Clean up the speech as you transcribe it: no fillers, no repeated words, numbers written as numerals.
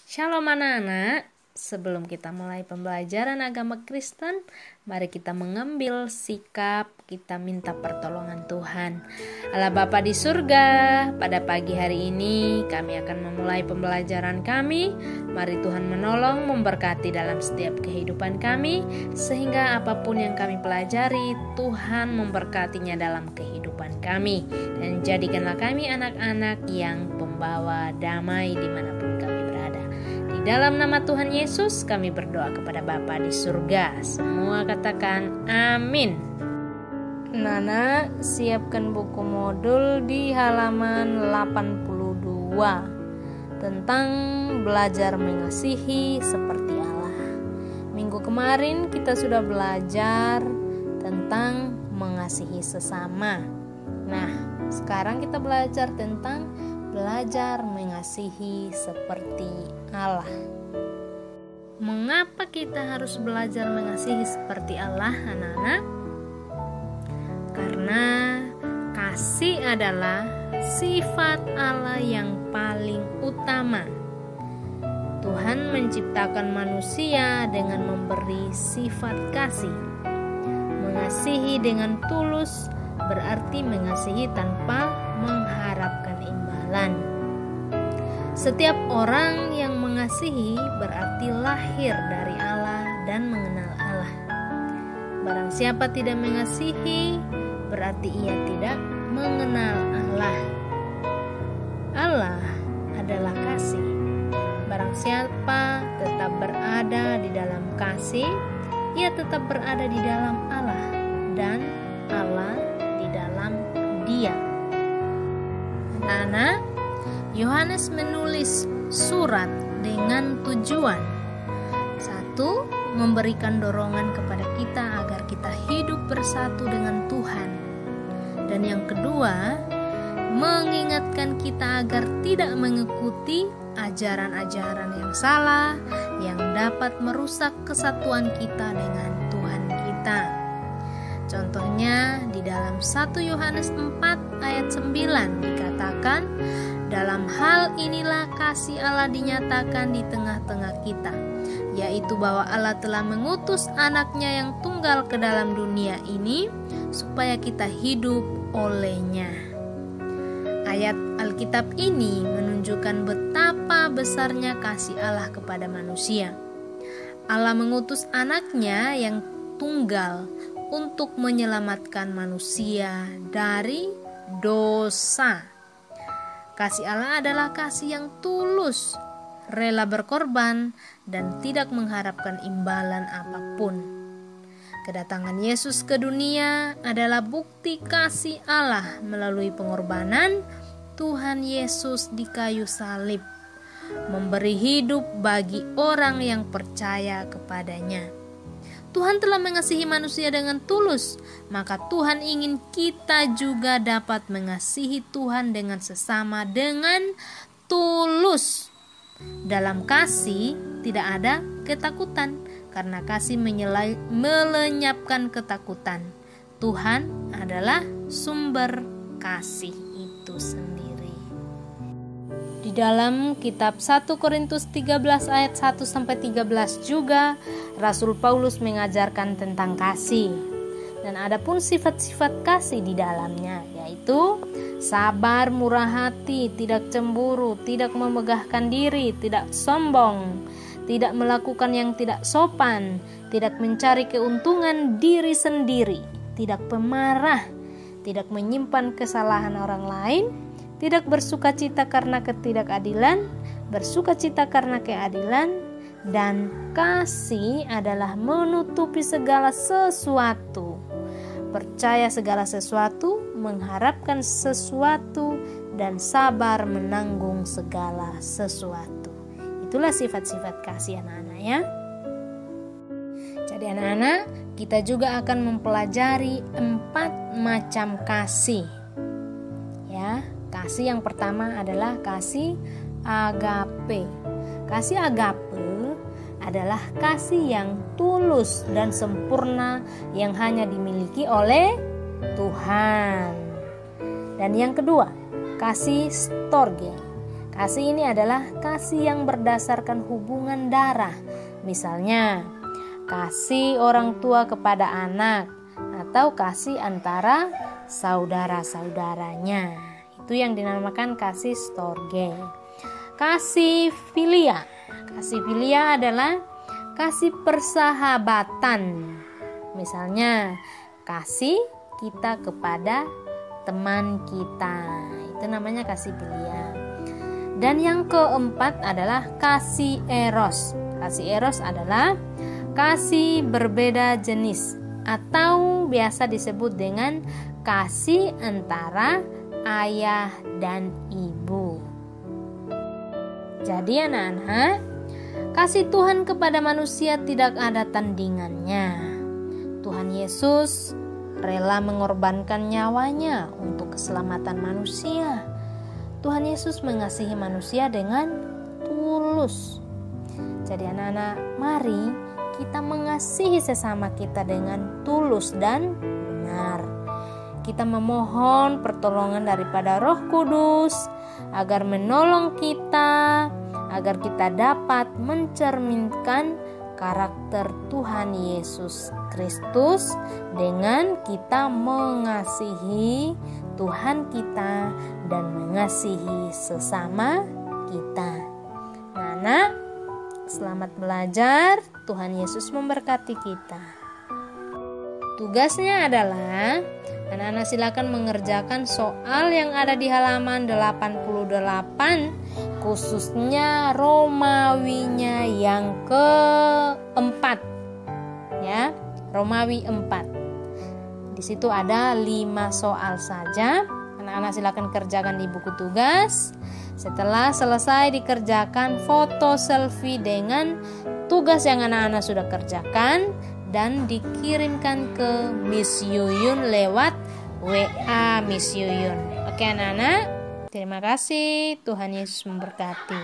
Shalom anak-anak, sebelum kita mulai pembelajaran agama Kristen, mari kita mengambil sikap, kita minta pertolongan Tuhan. Allah Bapa di surga, pada pagi hari ini kami akan memulai pembelajaran kami. Mari Tuhan menolong, memberkati dalam setiap kehidupan kami, sehingga apapun yang kami pelajari, Tuhan memberkatinya dalam kehidupan kami. Dan jadikanlah kami anak-anak yang pembawa damai dimanapun kami berada. Di dalam nama Tuhan Yesus kami berdoa kepada Bapa di surga. Semua katakan amin. Nana, siapkan buku modul di halaman 82 tentang belajar mengasihi seperti Allah. Minggu kemarin kita sudah belajar tentang mengasihi sesama. Nah, sekarang kita belajar tentang belajar mengasihi seperti Allah. Mengapa kita harus belajar mengasihi seperti Allah, anak-anak? Karena kasih adalah sifat Allah yang paling utama. Tuhan menciptakan manusia dengan memberi sifat kasih. Mengasihi dengan tulus berarti mengasihi tanpa mengharapkan imbalan. Setiap orang yang mengasihi berarti lahir dari Allah dan mengenal Allah. Barang siapa tidak mengasihi, berarti ia tidak mengenal Allah. Allah adalah kasih. Barang siapa tetap berada di dalam kasih, ia tetap berada di dalam Allah dan Allah di dalam Dia. Anak-anak, Yohanes menulis surat dengan tujuan: satu, memberikan dorongan kepada kita agar kita hidup bersatu dengan Tuhan. Dan yang kedua, mengingatkan kita agar tidak mengikuti ajaran-ajaran yang salah yang dapat merusak kesatuan kita dengan Tuhan kita. Contohnya di dalam 1 Yohanes 4 ayat 9 dikatakan, dalam hal inilah kasih Allah dinyatakan di tengah-tengah kita, yaitu bahwa Allah telah mengutus anaknya yang tunggal ke dalam dunia ini supaya kita hidup olehnya. Ayat Alkitab ini menunjukkan betapa besarnya kasih Allah kepada manusia. Allah mengutus anaknya yang tunggal untuk menyelamatkan manusia dari dosa. Kasih Allah adalah kasih yang tulus, rela berkorban, dan tidak mengharapkan imbalan apapun. Kedatangan Yesus ke dunia adalah bukti kasih Allah melalui pengorbanan Tuhan Yesus di kayu salib, memberi hidup bagi orang yang percaya kepadanya. Tuhan telah mengasihi manusia dengan tulus, maka Tuhan ingin kita juga dapat mengasihi Tuhan dengan sesama dengan tulus. Dalam kasih tidak ada ketakutan, karena kasih melenyapkan ketakutan. Tuhan adalah sumber kasih itu sendiri. Di dalam kitab 1 Korintus 13 ayat 1-13 juga Rasul Paulus mengajarkan tentang kasih. Dan ada pun sifat-sifat kasih di dalamnya, yaitu sabar, murah hati, tidak cemburu, tidak memegahkan diri, tidak sombong, tidak melakukan yang tidak sopan, tidak mencari keuntungan diri sendiri, tidak pemarah, tidak menyimpan kesalahan orang lain, tidak bersukacita karena ketidakadilan, bersukacita karena keadilan, dan kasih adalah menutupi segala sesuatu, percaya segala sesuatu, mengharapkan sesuatu, dan sabar menanggung segala sesuatu. Itulah sifat-sifat kasih anak-anak ya. Jadi anak-anak, kita juga akan mempelajari 4 macam kasih. Ya. Kasih yang pertama adalah kasih agape. Kasih agape adalah kasih yang tulus dan sempurna yang hanya dimiliki oleh Tuhan. Dan yang kedua, kasih storge. Kasih ini adalah kasih yang berdasarkan hubungan darah. Misalnya, kasih orang tua kepada anak atau kasih antara saudara-saudaranya. Itu yang dinamakan kasih storge. Kasih filia. Kasih filia adalah kasih persahabatan. Misalnya, kasih kita kepada teman kita. Itu namanya kasih filia. Dan yang keempat adalah kasih eros. Kasih eros adalah kasih berbeda jenis atau biasa disebut dengan kasih antara ayah dan ibu. Jadi anak-anak, kasih Tuhan kepada manusia tidak ada tandingannya. Tuhan Yesus rela mengorbankan nyawanya untuk keselamatan manusia. Tuhan Yesus mengasihi manusia dengan tulus. Jadi anak-anak, mari kita mengasihi sesama kita dengan tulus dan benar. Kita memohon pertolongan daripada Roh Kudus agar menolong kita, agar kita dapat mencerminkan karakter Tuhan Yesus Kristus dengan kita mengasihi Tuhan kita dan mengasihi sesama kita. Anak, selamat belajar. Tuhan Yesus memberkati kita. Tugasnya adalah anak-anak silakan mengerjakan soal yang ada di halaman 88, khususnya Romawinya yang keempat. Ya, Romawi 4. Di situ ada 5 soal saja. Anak-anak silakan kerjakan di buku tugas. Setelah selesai dikerjakan, foto selfie dengan tugas yang anak-anak sudah kerjakan dan dikirimkan ke Miss Yuyun lewat WA Miss Yuyun. Oke anak-anak, terima kasih. Tuhan Yesus memberkati.